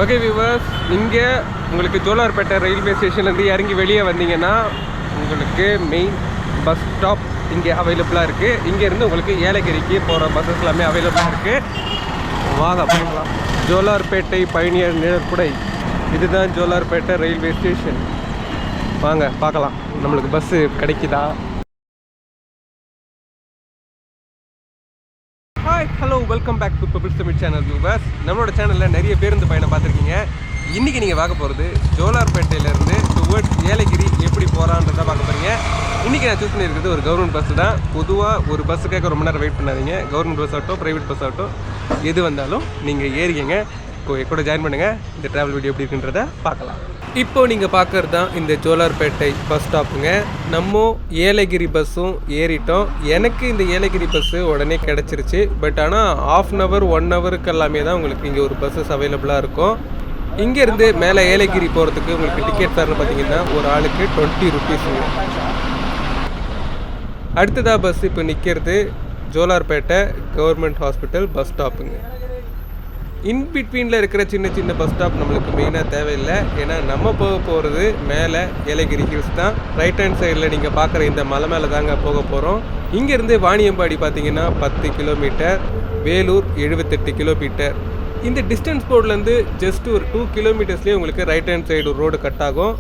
Okay viewers, இங்கே உங்களுக்கு Jolarpettai railway ஸ்டேஷன்லேருந்து இறங்கி வெளியே வந்தீங்கன்னா உங்களுக்கு மெயின் பஸ் ஸ்டாப் இங்கே அவைலபிளாக இருக்குது. இங்கேருந்து உங்களுக்கு ஏலகிரிக்கு போகிற பஸ்ஸஸ் எல்லாமே அவைலபிளாக இருக்குது. வாங்க பார்க்கலாம். ஜோலார்பேட்டை பயணியர் நிழற்படை, இதுதான் ஜோலார்பேட்டை ரயில்வே ஸ்டேஷன். வாங்க பார்க்கலாம் நம்மளுக்கு பஸ்ஸு கிடைக்குதா. Hello, welcome back to people's Tamil channel viewers. நம்மளோட சேனலில் நிறைய பேருந்து பயணம் பார்த்துருக்கீங்க. இன்றைக்கி நீங்கள் பார்க்க போகிறது ஜோலார்பேட்டையிலேருந்து டுவர்ட்ஸ் ஏலகிரி எப்படி போகிறான்றதை பார்க்க போகிறீங்க. இன்றைக்கி நான் சூஸ் பண்ணியிருக்கிறது ஒரு கவர்மெண்ட் பஸ்ஸு தான். பொதுவாக ஒரு பஸ்ஸுக்காக ரொம்ப நேரம் வெயிட் பண்ணாதீங்க. கவர்மெண்ட் பஸ் ஆகட்டும், ப்ரைவேட் பஸ் ஆகட்டும், எது வந்தாலும் நீங்கள் ஏறிக்கங்க. கூட ஜாயின் பண்ணுங்கள். இந்த ட்ராவல் வீடியோ எப்படி இருக்குன்றதை பார்க்கலாம். இப்போ நீங்கள் பார்க்குறது தான் இந்த ஜோலார்பேட்டை பஸ் ஸ்டாப்புங்க. நம்ம ஏலகிரி பஸ்ஸும் ஏறிட்டோம். எனக்கு இந்த ஏலகிரி பஸ்ஸு உடனே கிடச்சிருச்சு. பட் ஆனால் ½ அன் ஹவர் 1 ஹவருக்கு எல்லாமே தான் உங்களுக்கு இங்கே ஒரு பஸ்ஸஸ் அவைலபிளாக இருக்கும். இங்கேருந்து மேலே ஏலகிரி போகிறதுக்கு உங்களுக்கு டிக்கெட் ஃபேர்னு பார்த்தீங்கன்னா ஒரு ஆளுக்கு 20 ருபீஸுங்க. அடுத்ததாக பஸ் இப்போ நிற்கிறது ஜோலார்பேட்டை கவர்மெண்ட் ஹாஸ்பிட்டல் பஸ் ஸ்டாப்புங்க. இன்பிட்வீனில் இருக்கிற சின்ன சின்ன பஸ் ஸ்டாப் நம்மளுக்கு மெயினாக தேவையில்லை. ஏன்னா நம்ம போக போகிறது மேலே ஏலகிரி ஹில்ஸ் தான். ரைட் ஹேண்ட் சைடில் நீங்கள் பார்க்குற இந்த மலை மேலே தாங்க போக போகிறோம். இங்கேருந்து வாணியம்பாடி பார்த்தீங்கன்னா 10 கிலோமீட்டர், வேலூர் 78 கிலோமீட்டர். இந்த டிஸ்டன்ஸ் போர்ட்லேருந்து ஜஸ்ட் ஒரு 2 கிலோமீட்டர்ஸ்லேயே உங்களுக்கு ரைட் ஹேண்ட் சைடு ஒரு ரோடு கட் ஆகும்.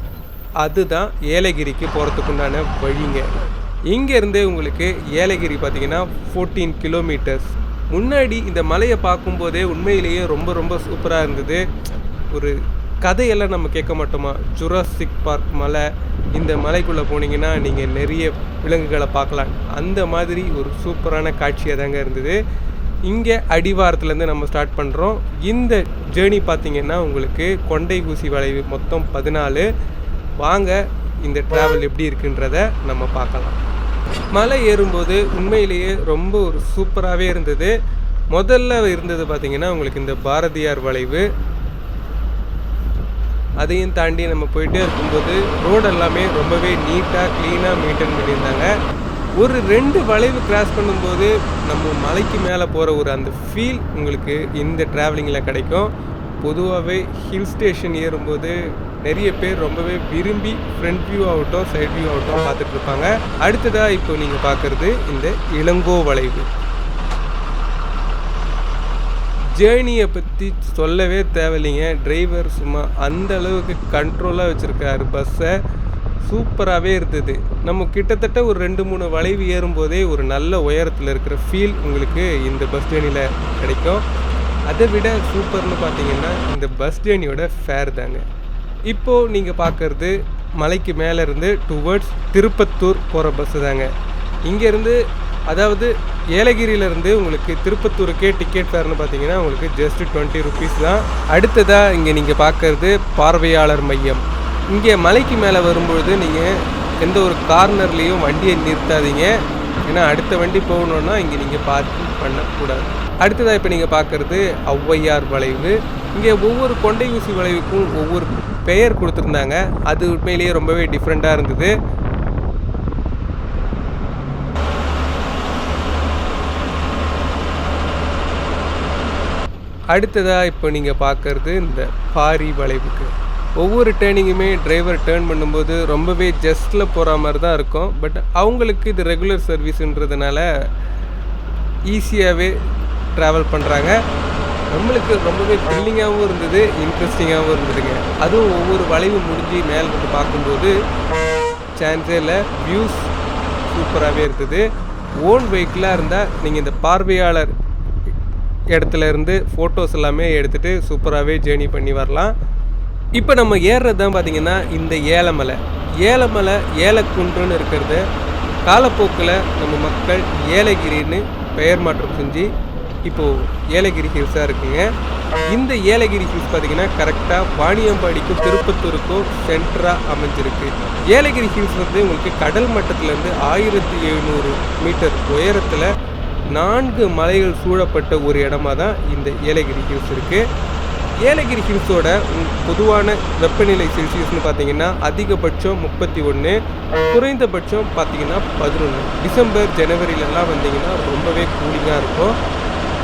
அதுதான் ஏலகிரிக்கு போகிறதுக்குண்டான வழிங்க. இங்கேருந்து உங்களுக்கு ஏலகிரி பார்த்தீங்கன்னா 14 கிலோமீட்டர்ஸ். முன்னாடி இந்த மலையை பார்க்கும்போதே உண்மையிலேயே ரொம்ப ரொம்ப சூப்பராக இருந்தது. ஒரு கதையெல்லாம் நம்ம கேட்க மாட்டோமா, ஜுராசிக் பார்க் மலை, இந்த மலைக்குள்ளே போனீங்கன்னா நீங்கள் நிறைய விலங்குகளை பார்க்கலாம். அந்த மாதிரி ஒரு சூப்பரான காட்சியாக தாங்க இருந்தது. இங்கே அடிவாரத்துலேருந்து நம்ம ஸ்டார்ட் பண்ணுறோம். இந்த ஜேர்னி பார்த்திங்கன்னா உங்களுக்கு கொண்டை ஊசி வளைவு மொத்தம் 14. வாங்க இந்த ட்ராவல் எப்படி இருக்குன்றதை நம்ம பார்க்கலாம். மலை ஏறும்போது உண்மையிலேயே ரொம்ப ஒரு சூப்பராகவே இருந்தது. முதல்ல இருந்தது பார்த்திங்கன்னா உங்களுக்கு இந்த பாரதியார் வளைவு. அதையும் தாண்டி நம்ம போயிட்டே இருக்கும்போது ரோடு எல்லாமே ரொம்பவே நீட்டாக க்ளீனாக மெயின்டைன் பண்ணியிருந்தாங்க. ஒரு 2 வளைவு கிராஸ் பண்ணும்போது நம்ம மலைக்கு மேலே போகிற ஒரு அந்த ஃபீல் உங்களுக்கு இந்த ட்ராவலிங்கில் கிடைக்கும். பொதுவாகவே ஹில் ஸ்டேஷன் ஏறும்போது நிறைய பேர் ரொம்பவே விரும்பி ஃப்ரண்ட் வியூ ஆகட்டும், சைட் வியூ ஆகட்டும் பார்த்துட்ருப்பாங்க. அடுத்ததாக இப்போ நீங்கள் பார்க்குறது இந்த இளங்கோ வளைவு. ஜேர்னியை பற்றி சொல்லவே தேவையில்லைங்க. டிரைவர் சும்மா அந்த அளவுக்கு கண்ட்ரோலாக வச்சுருக்காரு பஸ்ஸை. சூப்பராகவே இருந்தது. நம்ம கிட்டத்தட்ட ஒரு 2-3 வளைவு ஏறும்போதே ஒரு நல்ல உயரத்தில் இருக்கிற ஃபீல் உங்களுக்கு இந்த பஸ் ஜேர்னியில் கிடைக்கும். அதை விட சூப்பர்னு பார்த்தீங்கன்னா இந்த பஸ் ஜேர்னியோட ஃபேர் தாங்க. இப்போது நீங்கள் பார்க்குறது மலைக்கு மேலே இருந்து டுவர்ட்ஸ் திருப்பத்தூர் போகிற பஸ்ஸு தாங்க. இங்கேருந்து அதாவது ஏலகிரியிலேருந்து உங்களுக்கு திருப்பத்தூருக்கே டிக்கெட் ஃபேர்னு பார்த்தீங்கன்னா உங்களுக்கு ஜஸ்ட் 20 ருபீஸ் தான். அடுத்ததாக இங்கே நீங்கள் பார்க்குறது பார்வையாளர் மையம். இங்கே மலைக்கு மேலே வரும்பொழுது நீங்கள் எந்த ஒரு கார்னர்லேயும் வண்டியை நிறுத்தாதீங்க. ஏன்னா அடுத்த வண்டி போகணுன்னா இங்கே நீங்கள் பார்க்கிங் பண்ணக்கூடாது. அடுத்ததாக இப்போ நீங்கள் பார்க்குறது ஔவையார் வளைவு. இங்கே ஒவ்வொரு கொண்டை ஊசி வளைவுக்கும் ஒவ்வொரு பெயர் கொடுத்துருந்தாங்க. அது உண்மையிலேயே ரொம்பவே டிஃப்ரெண்ட்டாக இருந்தது. அடுத்ததாக இப்போ நீங்கள் பார்க்குறது இந்த பாரி வளைவுக்கு. ஒவ்வொரு டேர்னிங்குமே டிரைவர் டேர்ன் பண்ணும்போது ரொம்பவே ஜஸ்ட்டில் போகிற மாதிரி தான் இருக்கும். பட் அவங்களுக்கு இது ரெகுலர் சர்வீஸுன்றதுனால ஈஸியாகவே ட்ராவல் பண்ணுறாங்க. நம்மளுக்கு ரொம்பவே த்ரில்லிங்காகவும் இருந்தது, இன்ட்ரெஸ்டிங்காகவும் இருந்ததுங்க. அதுவும் ஒவ்வொரு வளைவு முடிஞ்சு மேலே வந்து பார்க்கும்போது சான்ஸே இல்லை, வியூஸ் சூப்பராகவே இருந்தது. ஓன் வெஹிக்கிளாக இருந்தால் நீங்கள் இந்த பார்வையாளர் இடத்துல இருந்து ஃபோட்டோஸ் எல்லாமே எடுத்துகிட்டு சூப்பராகவே ஜேர்னி பண்ணி வரலாம். இப்போ நம்ம ஏறுறது தான் பார்த்திங்கன்னா இந்த ஏலமலை. ஏலமலை ஏலக்குன்றுன்னு இருக்கிறது காலப்போக்கில் நம்ம மக்கள் ஏலகிரின்னு பெயர் மாற்றம் செஞ்சு இப்போது ஏலகிரி ஹில்ஸாக இருக்குங்க. இந்த ஏலகிரி ஹில்ஸ் பார்த்திங்கன்னா கரெக்டாக வாணியம்பாடிக்கும் திருப்பத்தூருக்கும் சென்டராக அமைஞ்சிருக்கு. ஏலகிரி ஹில்ஸ் வந்து உங்களுக்கு கடல் மட்டத்திலேருந்து 1700 மீட்டர் உயரத்தில் 4 மலைகள் சூழப்பட்ட ஒரு இடமா தான் இந்த ஏலகிரி ஹில்ஸ் இருக்குது. ஏலகிரி ஹில்ஸோட பொதுவான வெப்பநிலை செல்சியஸ்னு பார்த்தீங்கன்னா அதிகபட்சம் 31, குறைந்தபட்சம் பார்த்தீங்கன்னா 11. டிசம்பர் ஜனவரியிலலாம் வந்தீங்கன்னா ரொம்பவே கூலிங்காக இருக்கும்.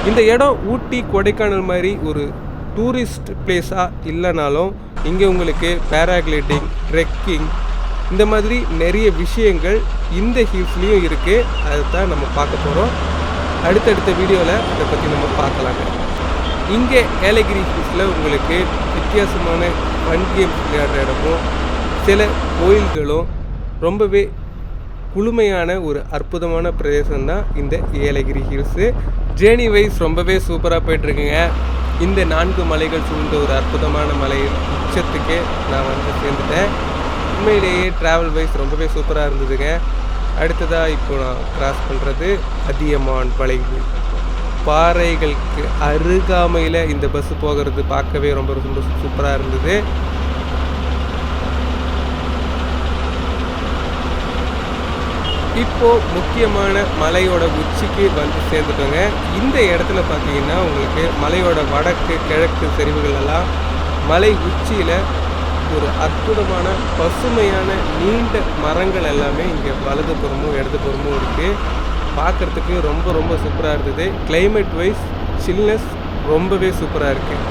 இந்த இடம் ஊட்டி கொடைக்கானல் மாதிரி ஒரு டூரிஸ்ட் பிளேஸாக இல்லைனாலும் இங்கே உங்களுக்கு பேராகிளைடிங், ட்ரெக்கிங் இந்த மாதிரி நிறைய விஷயங்கள் இந்த ஹில்ஸ்லேயும் இருக்குது. அதை தான் நம்ம பார்க்க போகிறோம். அடுத்தடுத்த வீடியோவில் அதை பற்றி நம்ம பார்க்கலாங்க. இங்கே ஏலகிரி ஹில்ஸில் உங்களுக்கு வித்தியாசமான ஃபன் கேம்ஸ் விளையாடுற இடமும் சில கோயில்களும் ரொம்பவே குளுமையான ஒரு அற்புதமான பிரதேசம் தான் இந்த ஏலகிரி ஹில்ஸு. ஜேர்னி வைஸ் ரொம்பவே சூப்பராக போயிட்டுருக்குங்க. இந்த 4 மலைகள் சூழ்ந்த ஒரு அற்புதமான மலை உச்சத்துக்கே நான் வந்து சேர்ந்துட்டேன். உண்மையிலேயே ட்ராவல் வைஸ் ரொம்பவே சூப்பராக இருந்ததுங்க. அடுத்ததாக இப்போ நான் கிராஸ் பண்ணுறது அதியமான் வளைவு. பாறைகளுக்கு அருகாமையில் இந்த பஸ்ஸு போகிறது பார்க்கவே ரொம்ப ரொம்ப சூப்பராக இருந்தது. இப்போது முக்கியமான மலையோட உச்சிக்கு வந்து சேர்ந்துட்டோங்க. இந்த இடத்துல பார்த்தீங்கன்னா உங்களுக்கு மலையோட வடக்கு கிழக்கு சரிவுகள் எல்லாம் மலை உச்சியில் ஒரு அற்புதமான பசுமையான நீண்ட மரங்கள் எல்லாமே இங்கே வலதுபுறமும் இடதுபுறமும் இருக்குது. பார்க்குறதுக்கு ரொம்ப ரொம்ப சூப்பராக இருந்தது. கிளைமேட் வைஸ் சில்னஸ் ரொம்பவே சூப்பராக இருக்குது.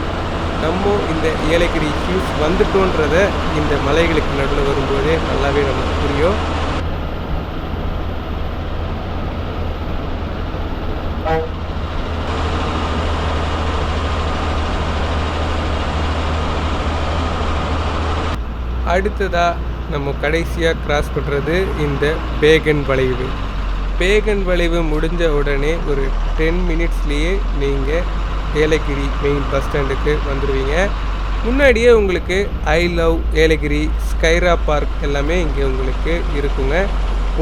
நம்ம இந்த ஏலகிரி ஹில்ஸ் வந்துட்டோன்றத இந்த மலைகளுக்கு நடுவில் வரும்போதே நல்லாவே நமக்கு புரியும். அடுத்ததாக நம்ம கடைசியாக கிராஸ் பண்ணுறது இந்த பேகன் வளைவு. பேகன் வளைவு முடிஞ்ச உடனே ஒரு 10 மினிட்ஸ்லேயே நீங்கள் ஏலகிரி மெயின் பஸ் ஸ்டாண்டுக்கு வந்துடுவீங்க. முன்னாடியே உங்களுக்கு ஐ லவ் ஏலகிரி, ஸ்கைரா பார்க் எல்லாமே இங்கே உங்களுக்கு இருக்குங்க.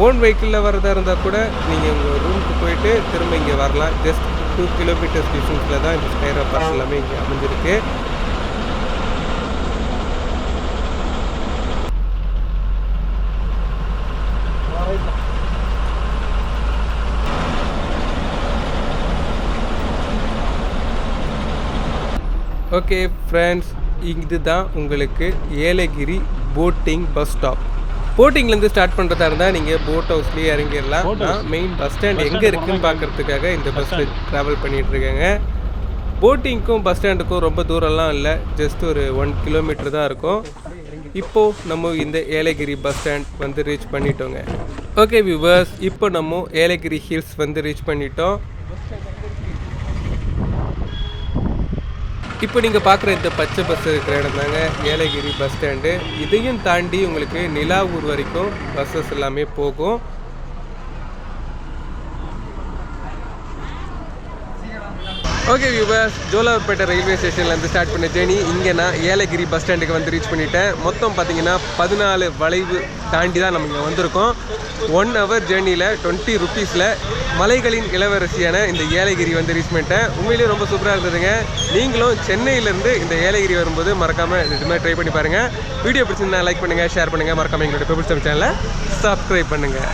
ஓன் வெஹிக்கிளில் வரதா இருந்தால் கூட நீங்கள் உங்கள் ரூமுக்கு போயிட்டு திரும்ப இங்கே வரலாம். ஜஸ்ட் 2 கிலோமீட்டர்ஸ் டிஸ்டன்ஸில் தான் இந்த ஸ்கைரா பார்க் எல்லாமே இங்கே அமைஞ்சிருக்கு. ஓகே ஃப்ரெண்ட்ஸ், இதுதான் உங்களுக்கு ஏலகிரி போட்டிங் பஸ் ஸ்டாப். போட்டிங்லேருந்து ஸ்டார்ட் பண்ணுறதா இருந்தால் நீங்கள் போட் ஹவுஸ்லேயே இறங்கிடலாம். நான் மெயின் பஸ் ஸ்டாண்ட் எங்கே இருக்குதுன்னு பார்க்குறதுக்காக இந்த பஸ்ஸில் ட்ராவல் பண்ணிகிட்ருக்கேங்க. போட்டிங்க்கும் பஸ் ஸ்டாண்டுக்கும் ரொம்ப தூரம்லாம் இல்லை, ஜஸ்ட் ஒரு 1 கிலோமீட்டர் தான் இருக்கும். இப்போது நம்ம இந்த ஏலகிரி பஸ் ஸ்டாண்ட் வந்து ரீச் பண்ணிட்டோங்க. ஓகே வியூவர்ஸ், இப்போ நம்ம ஏலகிரி ஹில்ஸ் வந்து ரீச் பண்ணிட்டோம். இப்போ நீங்கள் பார்க்குற இந்த பச்சை பஸ் இருக்கிற இடம் தாங்க ஏலகிரி பஸ் ஸ்டாண்டு. இதையும் தாண்டி உங்களுக்கு நிலாவூர் வரைக்கும் பஸ்ஸஸ் எல்லாமே போகும். ஓகே வியூவர்ஸ், ஜோலார்பேட்டை ரயில்வே ஸ்டேஷன்லேருந்து ஸ்டார்ட் பண்ண ஜேர்னி இங்கே நான் ஏலகிரி பஸ் ஸ்டாண்டுக்கு வந்து ரீச் பண்ணிட்டேன். மொத்தம் பார்த்தீங்கன்னா 14 வளைவு தாண்டி தான் நம்ம இங்கே வந்திருக்கோம். 1 ஹவர் ஜேர்னியில் 20 ருபீஸில் மலைகளின் இளவரசியான இந்த ஏலகிரி வந்து ரீச் பண்ணிட்டேன். உண்மையிலேயே ரொம்ப சூப்பராக இருந்ததுங்க. நீங்களும் சென்னையிலேருந்து இந்த ஏலகிரி வரும்போது மறக்காமல் இது மாதிரி ட்ரை பண்ணி பாருங்கள். வீடியோ பிடிச்சிருந்தா லைக் பண்ணுங்கள், ஷேர் பண்ணுங்கள், மறக்காமல் எங்களோட பீப்புள்ஸ் சேனலை சப்ஸ்கிரைப் பண்ணுங்கள்.